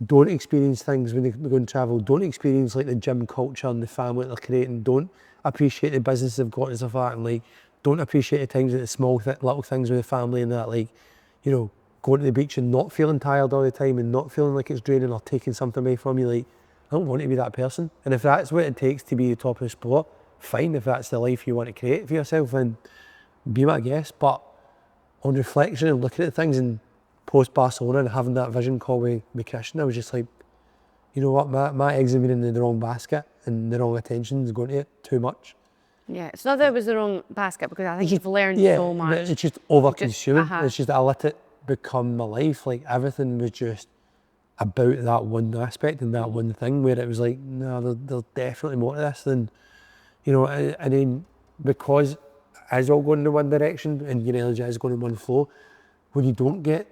don't experience things when they go and travel, don't experience like the gym culture and the family that they're creating, don't appreciate the business they've got and stuff like that, and like don't appreciate the times at the small little things with the family and that, like, you know, going to the beach and not feeling tired all the time and not feeling like it's draining or taking something away from you. Like, I don't want to be that person. And if that's what it takes to be the top of the sport, fine. If that's the life you want to create for yourself, then be my guest. But on reflection and looking at things in post-Barcelona and having that vision call with Christian, I was just like, you know what, my eggs have been in the wrong basket and the wrong attention is going to it too much. Yeah, it's not that it was the wrong basket, because I think you've learned so much. It's just over-consuming. It's just that I let it become my life. Like, everything was just about that one aspect and that one thing, where it was like, no, there's definitely more to this than, you know, and then because it's all going in one direction and your energy is going in one flow, when you don't get,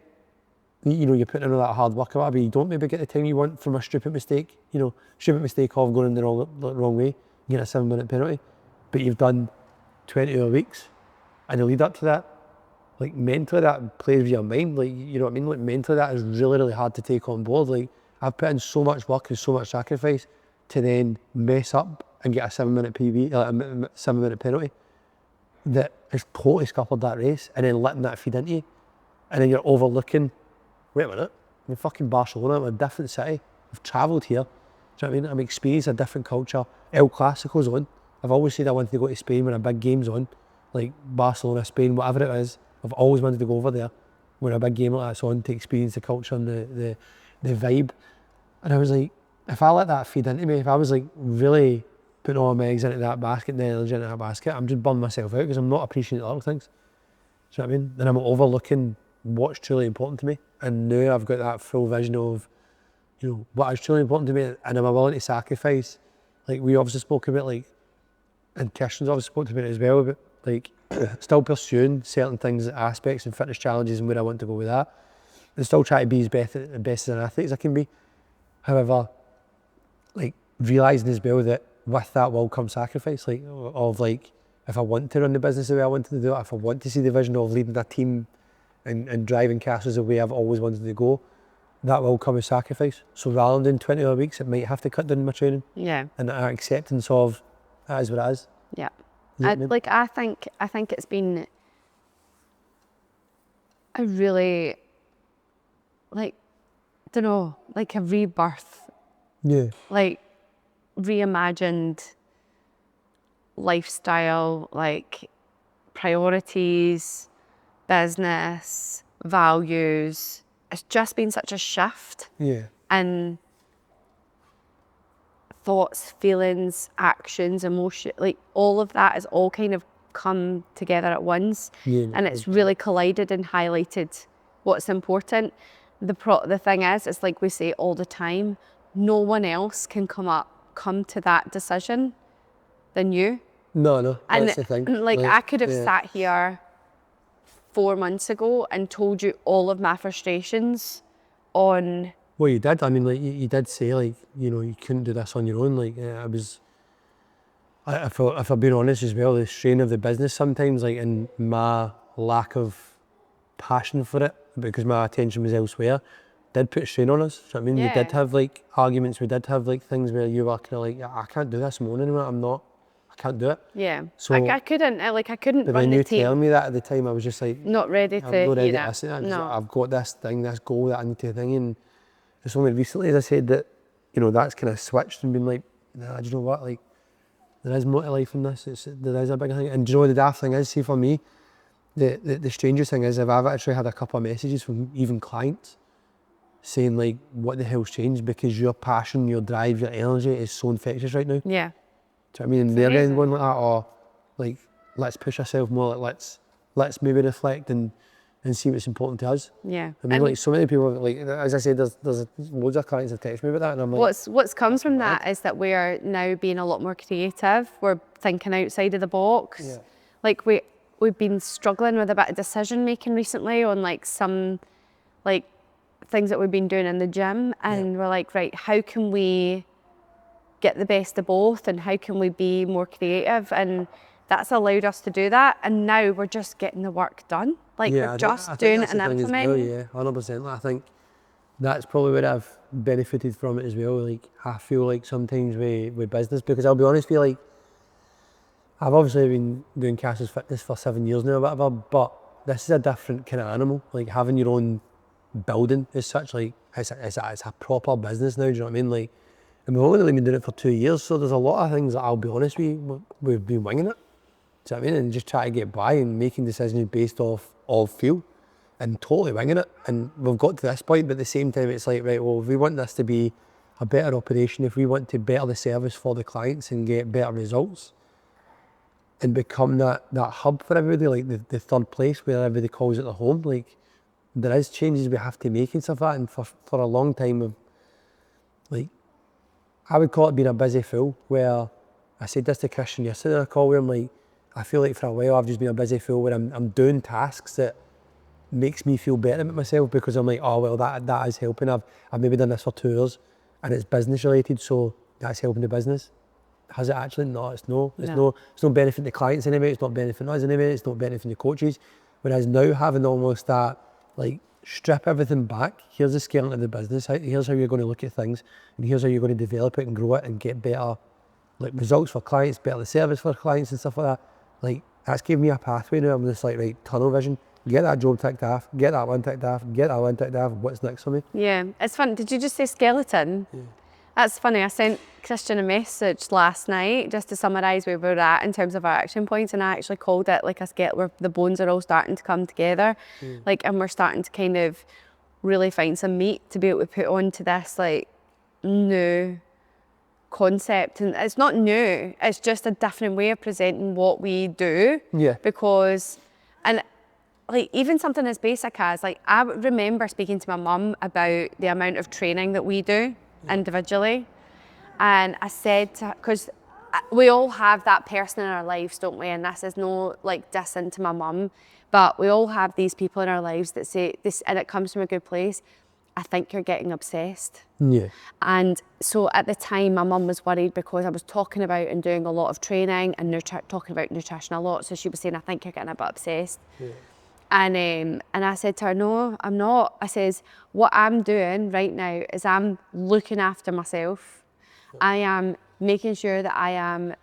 you know, you're putting in all that hard work about it, but you don't maybe get the time you want from a stupid mistake, you know, stupid mistake of going in the wrong way, you get a 7-minute penalty, but you've done 20 hour weeks, and the lead up to that, like mentally that plays with your mind, like, you know what I mean, like mentally that is really, really hard to take on board. Like, I've put in so much work and so much sacrifice to then mess up and get a 7-minute PB, like a 7-minute penalty that has totally scuppered that race, and then letting that feed into you, and then you're overlooking, wait a minute, I'm in fucking Barcelona, I'm in a different city, I've travelled here, do you know what I mean, I'm experiencing a different culture, El Clasico's on, I've always said I wanted to go to Spain when a big game's on, like Barcelona, Spain, whatever it is, I've always wanted to go over there when a big game like that's on to experience the culture and the vibe. And I was like, if I let that feed into me, if I was like really putting all my eggs into that basket and the energy into that basket, I'm just burning myself out because I'm not appreciating the little things. Do you know what I mean? And I'm overlooking what's truly important to me. And now I've got that full vision of, you know, what is truly important to me, and am I willing to sacrifice? Like, we obviously spoke about, like, and Kirsten's obviously spoke about it as well, about like still pursuing certain things, aspects and fitness challenges and where I want to go with that, and still try to be as best as an athlete as I can be. However, like, realising as well that with that will come sacrifice, like, of like, if I want to run the business the way I wanted to do it, if I want to see the vision of leading a team and driving Cassells the way I've always wanted to go, that will come as sacrifice. So rather than doing 20 hour weeks, it might have to cut down my training. Yeah. And our acceptance of that is what it is. Yeah. You know what I mean? Like, I think it's been a really, like, don't know, like a rebirth. Yeah. Like, reimagined lifestyle, like priorities, business, values. It's just been such a shift. Yeah. And thoughts, feelings, actions, emotion, like all of that has all kind of come together at once. Yeah. And it's really collided and highlighted what's important. The thing is, it's like we say all the time, no one else can come to that decision than you. No, And that's the thing. like, I could have sat here 4 months ago and told you all of my frustrations on. Well, you did. I mean, like, you did say, like, you know, you couldn't do this on your own. Like, if I'm being honest as well, the strain of the business sometimes, like, and my lack of passion for it, because my attention was elsewhere, did put strain on us. So, I mean, we did have, like, arguments, we did have, like, things where you were kind of like, I can't do this more anymore, I can't do it. Yeah, So, I couldn't but run the when you team. tell me that at the time, I was just like, Not ready to, I'm not ready you to know, listen. no. I've got this thing, this goal that I need to thing, and it's only recently, as I said, that, you know, that's kind of switched and been like, nah, do you know what, like, there is more to life than this. There is a big thing. And do you know what the daft thing is? See, for me, the strangest thing is, I've actually had a couple of messages from even clients saying, like, what the hell's changed, because your passion, your drive, your energy is so infectious right now. Yeah. Do you know what I mean? And they're getting one like that, or like, let's push ourselves more, like, let's maybe reflect and see what's important to us. Yeah. I mean, like, so many people, like, as I said, there's loads of clients that text me about that, and I'm like, What's comes from that is that we're now being a lot more creative. We're thinking outside of the box. Yeah. Like, we've been struggling with a bit of decision making recently on, like, some, like, things that we've been doing in the gym, and we're like, right, how can we get the best of both, and how can we be more creative? And that's allowed us to do that, and now we're just getting the work done. Like, we're just doing it and implementing. well, yeah, 100%. I think that's probably where I've benefited from it as well. Like, I feel like sometimes with business, because I'll be honest with you, like, I've obviously been doing Cassells Fitness for 7 years now or whatever, but this is a different kind of animal. Like, having your own building as such, like, it's a proper business now, do you know what I mean? Like, and we've only been doing it for 2 years, so there's a lot of things that I'll be honest with you, we've been winging it. Do you know what I mean? And just try to get by and making decisions based off feel and totally winging it. And we've got to this point, but at the same time, it's like, right, well, if we want this to be a better operation, if we want to better the service for the clients and get better results and become that hub for everybody, like the third place where everybody calls it their home, like, there is changes we have to make and stuff like that. And for a long time, like, I would call it being a busy fool, where I said this to Christian yesterday in a call where I'm like, I feel like for a while I've just been a busy fool where I'm doing tasks that makes me feel better about myself, because I'm like, oh well, that is helping. I've maybe done this for 2 years and it's business related, so that's helping the business. Has it actually? No, it's no. It's no benefiting the clients anyway, it's not benefiting us anyway, it's not benefiting the coaches. Whereas now having almost that, like, strip everything back, here's the skeleton of the business, here's how you're going to look at things, and here's how you're going to develop it and grow it and get better, like, results for clients, better the service for clients and stuff like that. Like, that's given me a pathway now. I'm just like, right, tunnel vision, get that job ticked off, get that one ticked off, get that one ticked off, what's next for me? Yeah, it's fun. Did you just say skeleton? Yeah. That's funny. I sent Christian a message last night just to summarise where we're at in terms of our action points, and I actually called it like a skeleton where the bones are all starting to come together, like, and we're starting to kind of really find some meat to be able to put onto this, like, new concept. And it's not new, it's just a different way of presenting what we do. Yeah. Because, and like, even something as basic as, like, I remember speaking to my mum about the amount of training that we do individually, and I said to her, because we all have that person in our lives, don't we? And this is no, like, diss into my mum, but we all have these people in our lives that say this, and it comes from a good place, I think you're getting obsessed. Yeah. And so at the time, my mum was worried because I was talking about and doing a lot of training and talking about nutrition a lot. So she was saying, I think you're getting a bit obsessed. Yeah. And I said to her, no, I'm not. I says, what I'm doing right now is I'm looking after myself. I am making sure that I am,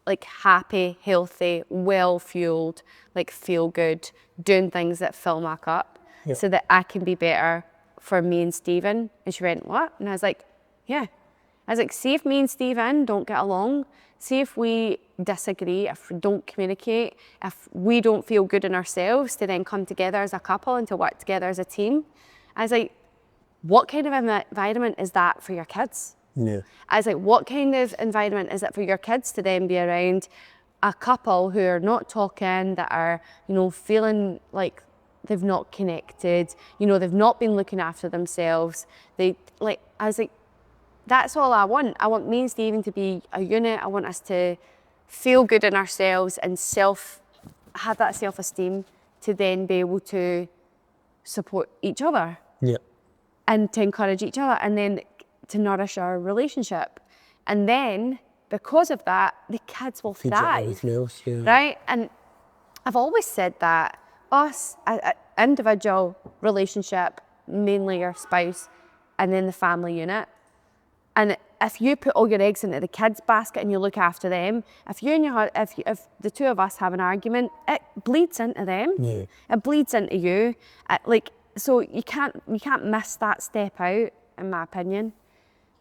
like, happy, healthy, well-fueled, like, feel good, doing things that fill my cup, so that I can be better for me and Stephen. And she went, what? And I was like, yeah. I was like, see if me and Stephen don't get along, see if we disagree, if we don't communicate, if we don't feel good in ourselves to then come together as a couple and to work together as a team. I was like, what kind of environment is that for your kids? Yeah. I was like, what kind of environment is it for your kids to then be around a couple who are not talking, that are, you know, feeling like they've not connected, you know, they've not been looking after themselves. They, like, I was like, that's all I want. I want me and Stephen to be a unit. I want us to feel good in ourselves and have that self-esteem to then be able to support each other. Yeah. And to encourage each other, and then to nourish our relationship. And then, because of that, the kids will thrive. Else, yeah. Right? And I've always said that us, an individual relationship, mainly your spouse, and then the family unit. And if you put all your eggs into the kids' basket and you look after them, if the two of us have an argument, it bleeds into them. Yeah. It bleeds into you. So you can't miss that step out, in my opinion.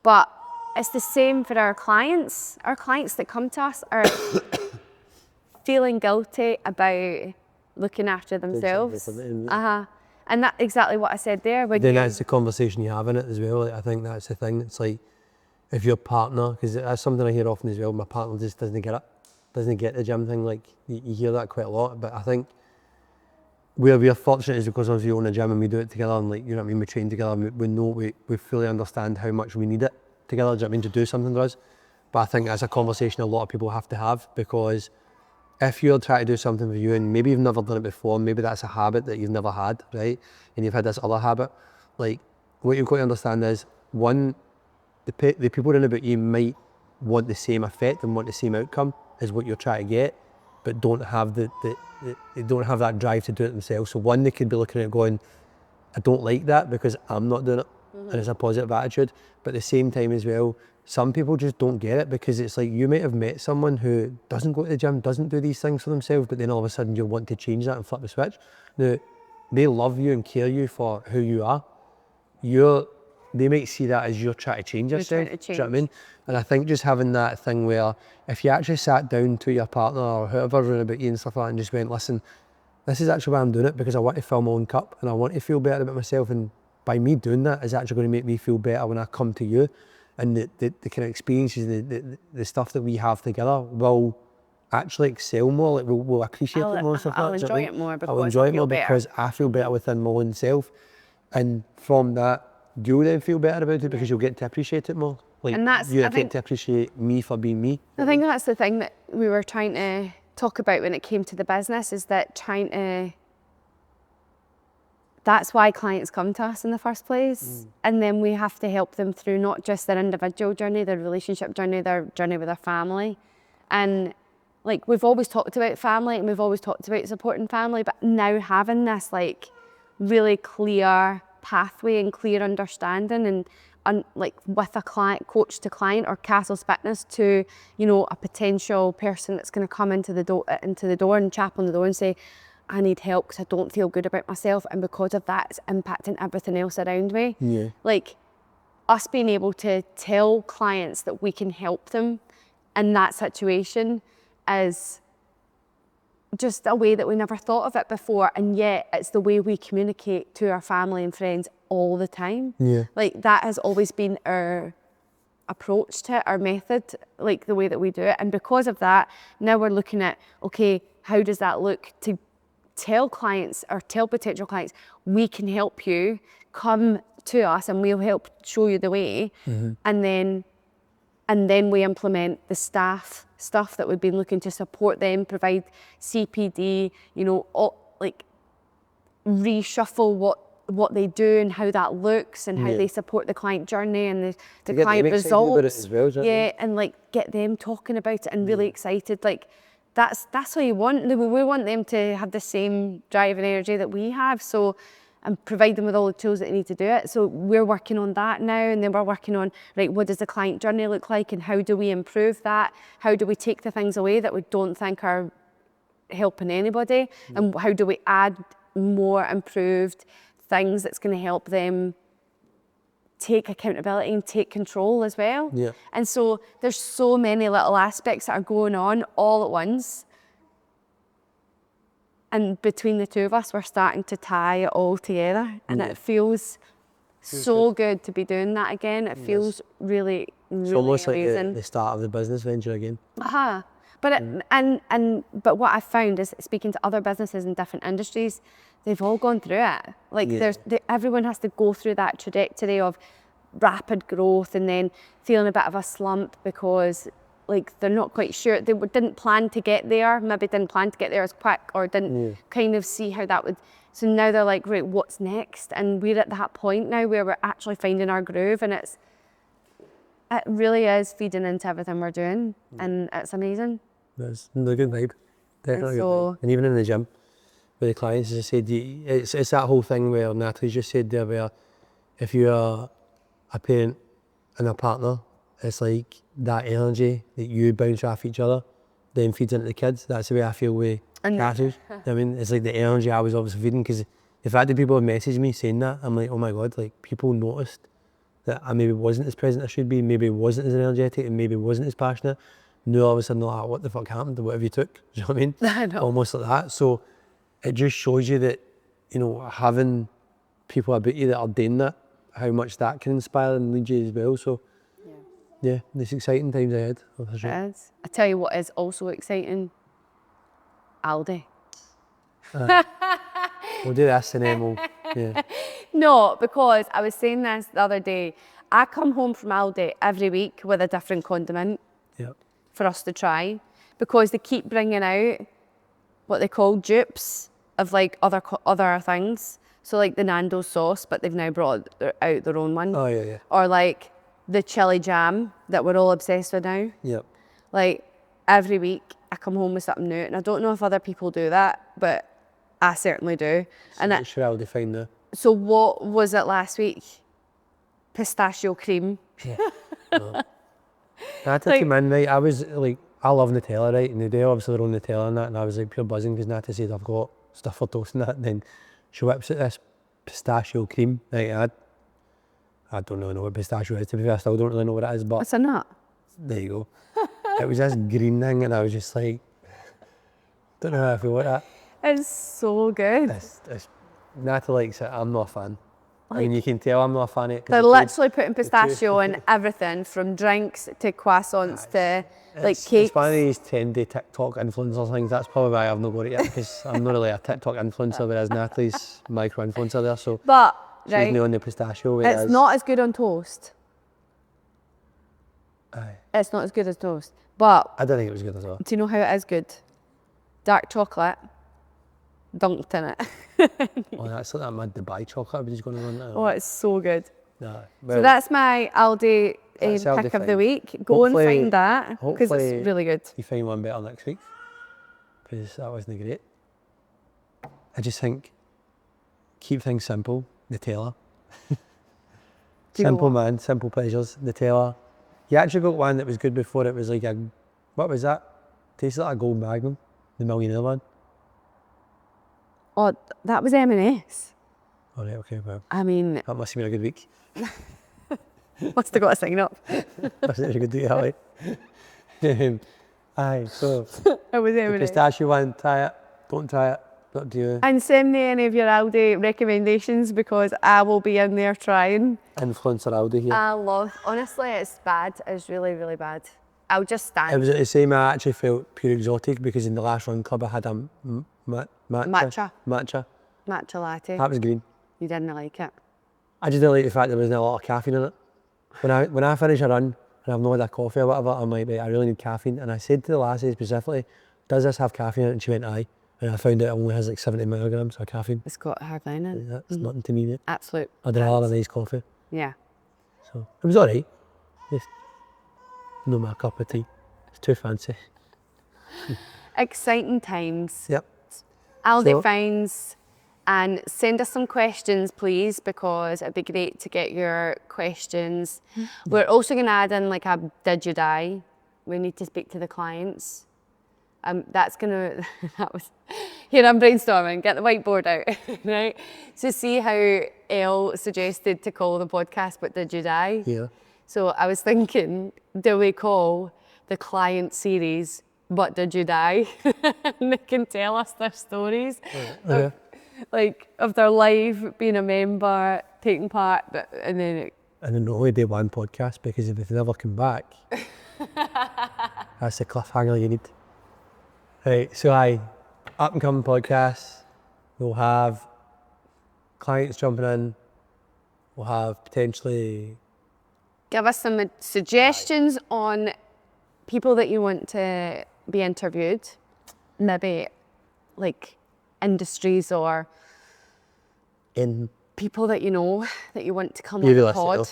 But it's the same for our clients. Our clients that come to us are feeling guilty about looking after themselves. And that's exactly what I said there. Then that's the conversation you have in it as well. Like, I think that's the thing. It's like, if your partner, because that's something I hear often as well, my partner just doesn't get it, doesn't get the gym thing. Like, you hear that quite a lot. But I think where we are fortunate is because obviously we own a gym and we do it together, and, like, you know what I mean, we train together, and we know, we fully understand how much we need it together, do you know what I mean, to do something for us. But I think that's a conversation a lot of people have to have, because if you're trying to do something for you and maybe you've never done it before, maybe that's a habit that you've never had, right? And you've had this other habit, like, what you've got to understand is, one, the people around about you might want the same effect and want the same outcome as what you're trying to get, but don't have they don't have that drive to do it themselves. So one, they could be looking at it going, I don't like that because I'm not doing it, and it's a positive attitude. But at the same time as well, some people just don't get it, because it's like, you might have met someone who doesn't go to the gym, doesn't do these things for themselves, but then all of a sudden you'll want to change that and flip the switch. Now, they love you and care you for who you are. They might see that as you're trying to change yourself. Trying to Do you know what I mean? And I think just having that thing where if you actually sat down to your partner or whoever around about you and stuff like that and just went, listen, this is actually why I'm doing it, because I want to fill my own cup and I want to feel better about myself, and by me doing that is actually going to make me feel better when I come to you. And the kind of experiences, the stuff that we have together will actually excel more. Like we'll appreciate it more and stuff like that. I'll enjoy it more because I'll enjoy it more better. because I feel better within my own self. And from that, you'll then feel better about it because you'll get to appreciate it more. Like, and that's, you get to appreciate me for being me. I think that's the thing that we were trying to talk about when it came to the business, is that that's why clients come to us in the first place. And then we have to help them through not just their individual journey, their relationship journey, their journey with their family. And like, we've always talked about family and we've always talked about supporting family, but now having this like really clear pathway and clear understanding and like with a client, coach to client, or Cassells Fitness to, you know, a potential person that's going to come into the door and chap on the door and say, I need help because I don't feel good about myself, and because of that it's impacting everything else around me. Yeah. Like, us being able to tell clients that we can help them in that situation is just a way that we never thought of it before, and yet it's the way we communicate to our family and friends all the time. Yeah. Like, that has always been our approach to it, our method, like the way that we do it. And because of that, now we're looking at, okay, how does that look to tell clients or tell potential clients, we can help you, come to us and we'll help show you the way. And then we implement the stuff that we've been looking to support them, provide CPD, you know, like reshuffle what they do and how that looks and how they support the client journey and the client results. Yeah, and like get them talking about it and really excited. Like, that's what you want. We want them to have the same drive and energy that we have. So, and provide them with all the tools that they need to do it. So we're working on that now, and then we're working on, right, what does the client journey look like and how do we improve that? How do we take the things away that we don't think are helping anybody? And how do we add more improved things that's going to help them take accountability and take control as well? Yeah. And so there's so many little aspects that are going on all at once. And between the two of us, we're starting to tie it all together. And it feels so good to be doing that again. It feels really, really It's almost amazing. like the start of the business venture again. But but what I've found is, speaking to other businesses in different industries, they've all gone through it. Like, everyone has to go through that trajectory of rapid growth and then feeling a bit of a slump because, like, they're not quite sure. They didn't plan to get there, maybe didn't plan to get there as quick, or didn't kind of see how that would. So now they're like, right, what's next? And we're at that point now where we're actually finding our groove, and it really is feeding into everything we're doing, and it's amazing. That's a good vibe. Definitely a good vibe. And even in the gym with the clients, as I said, it's that whole thing where Natalie just said there, where if you are a parent and a partner, it's like that energy that you bounce off each other then feeds into the kids. That's the way I feel with Cassells. I mean, it's like the energy I was obviously feeding, because the fact that people have messaged me saying that, I'm like, oh my God, like, people noticed that I maybe wasn't as present as I should be, maybe wasn't as energetic, and maybe wasn't as passionate. Now all of a sudden, like, what the fuck happened to whatever you took? Do you know what I mean? I know. Almost like that. So it just shows you that, you know, having people about you that are doing that, how much that can inspire and lead you as well. So yeah, it's exciting times ahead. For sure. It is. I tell you what is also exciting, Aldi. We'll do this and then we'll, No, because I was saying this the other day, I come home from Aldi every week with a different condiment for us to try, because they keep bringing out what they call dupes of like other things. So like the Nando's sauce, but they've now brought out their own one. Oh yeah. Or like the chili jam that we're all obsessed with now. Yep. Like, every week I come home with something new, and I don't know if other people do that, but I certainly do. And Sure, I'll define that. So what was it last week? Pistachio cream. Yeah. No. Natalie came in, right, I was like, I love Nutella, right, and they do obviously their own Nutella and that, and I was like pure buzzing because Natalie said I've got stuff for toast and that, and then she whips out this pistachio cream, right, I don't really know what pistachio is, to be fair, I still don't really know what it is, but It's a nut. there you go. It was this green thing and I was just like, don't know how I feel about that. It's so good. Natalie likes it, I'm not a fan. I mean, you can tell I'm not a fan of it. They're literally putting pistachio in everything, from drinks to croissants to like cakes. It's one of these 10-day TikTok influencer things. That's probably why I've not got it yet, because I'm not really a TikTok influencer, whereas Natalie's micro-influencer there, so But, she's right, on the pistachio. it's not as good on toast. Aye. It's not as good as toast. But I don't think it was good as well. do you know how it is good? Dark chocolate, dunked in it. Oh, that's like that mad Dubai chocolate I was going to run now. Oh, it's so good. Nah, So that's my Aldi That's Aldi pick of the find. week. Go and Hopefully- find that because hopefully it's really good. you find one better next week, because that wasn't great. I just think, keep things simple. Nutella. Do you know Simple what? man, simple pleasures. Nutella. You actually got one that was good before. It was like what was that? Tasted like a gold magnum, the millionaire one. Oh, that was M&S. Oh right, okay, well, I mean, that must have been a good week. must have got to sign up. That's a good week, Ali. Aye, so It was the M&S. pistachio one, try it. Don't try it. Not to you. And send me any of your Aldi recommendations because I will be in there trying. Influencer Aldi here. Honestly, it's bad. It's really, really bad. I'll just stand. It was the same. I actually felt pure exotic because in the last run club I had a matcha. Matcha latte. That was green. You didn't like it. I just didn't like the fact there wasn't a lot of caffeine in it. When I finish a run and I've not had a coffee or whatever, I'm like, right, I really need caffeine. And I said to the lassie specifically, does this have caffeine in it? And she went, aye. And I found out it only has like 70 milligrams of caffeine. It's got hardline in. That's nothing to me, mate. Absolute. I'd rather have a nice coffee. Yeah. So it was alright. Just not my cup of tea. It's too fancy. Exciting times. Yep. Aldi So- finds, and send us some questions, please, because it'd be great to get your questions. We're also going to add in like a did you die? We need to speak to the clients. That's gonna. That was. Here I'm brainstorming. Get the whiteboard out, right? To see how Elle suggested to call the podcast, but did you die? Yeah. So I was thinking, do we call the client series, but did you die? And they can tell us their stories, Okay. like of their life, being a member, taking part, and then And then only do one podcast because if they never come back, that's the cliffhanger you need. Right, so up and coming podcast, we'll have clients jumping in, we'll have potentially, give us some suggestions on people that you want to be interviewed, maybe like industries or in people that you know that you want to come Be on the realistic, pod. though.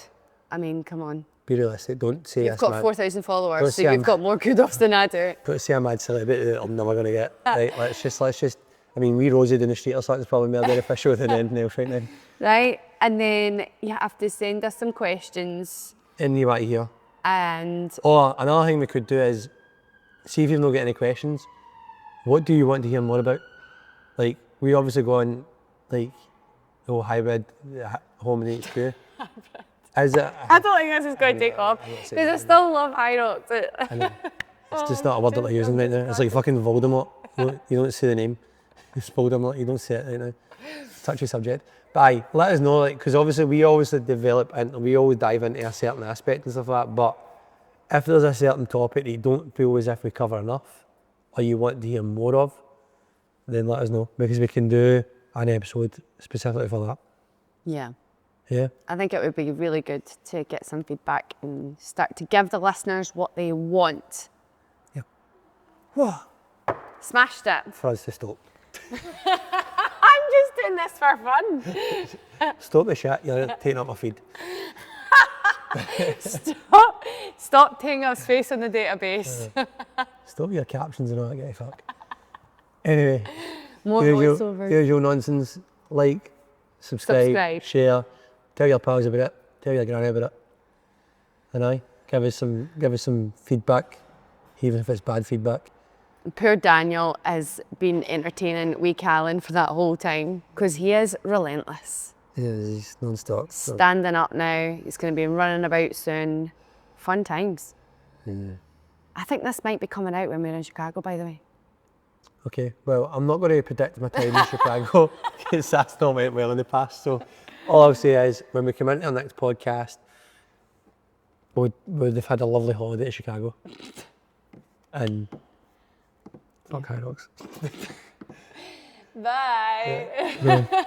I mean, come on. be realistic, don't say You've this got mad, 4,000 Don't followers, so say you've got more kudos than I do. don't say a mad celebrity that I'm never going to get. Right, let's just, I mean, we rosied in the street or something is probably more beneficial than anything else right now. Right? And then you have to send us some questions And you want to hear. and Or another thing we could do is, see if you've not got any questions, what do you want to hear more about? Like, we obviously go on, like, the whole hybrid, home and HQ. Is it? I don't think this is going to take off because I still love High Rocks. I know. It's just not a word that they're using right now. It's like fucking Voldemort. You don't say the name. It's Voldemort, you don't say it right now. Touchy subject. But aye, let us know, like, because obviously we always develop and we always dive into a certain aspect and stuff like that. But if there's a certain topic that you don't feel as if we cover enough or you want to hear more of, then let us know because we can do an episode specifically for that. Yeah. Yeah. I think it would be really good to get some feedback and start to give the listeners what they want. Yeah. Whoa. Smashed it. For us to stop. I'm just doing this for fun. Stop the shit, you're taking up my feed. Stop taking up space on the database. Stop your captions and all that guy fuck. Anyway, More voiceover. usual nonsense. Like, subscribe, share, tell your pals about it, tell your granny about it. And give us some feedback, even if it's bad feedback. Poor Daniel has been entertaining wee Callan for that whole time because he is relentless. Yeah, he's non-stop. Standing up now, he's going to be running about soon. Fun times. Yeah. I think this might be coming out when we're in Chicago, by the way. Okay, well, I'm not going to predict my time in Chicago because that's not went well in the past. So all I'll say is when we come into our next podcast, we'd have had a lovely holiday to Chicago. And fuck High Rocks. Bye. Yeah.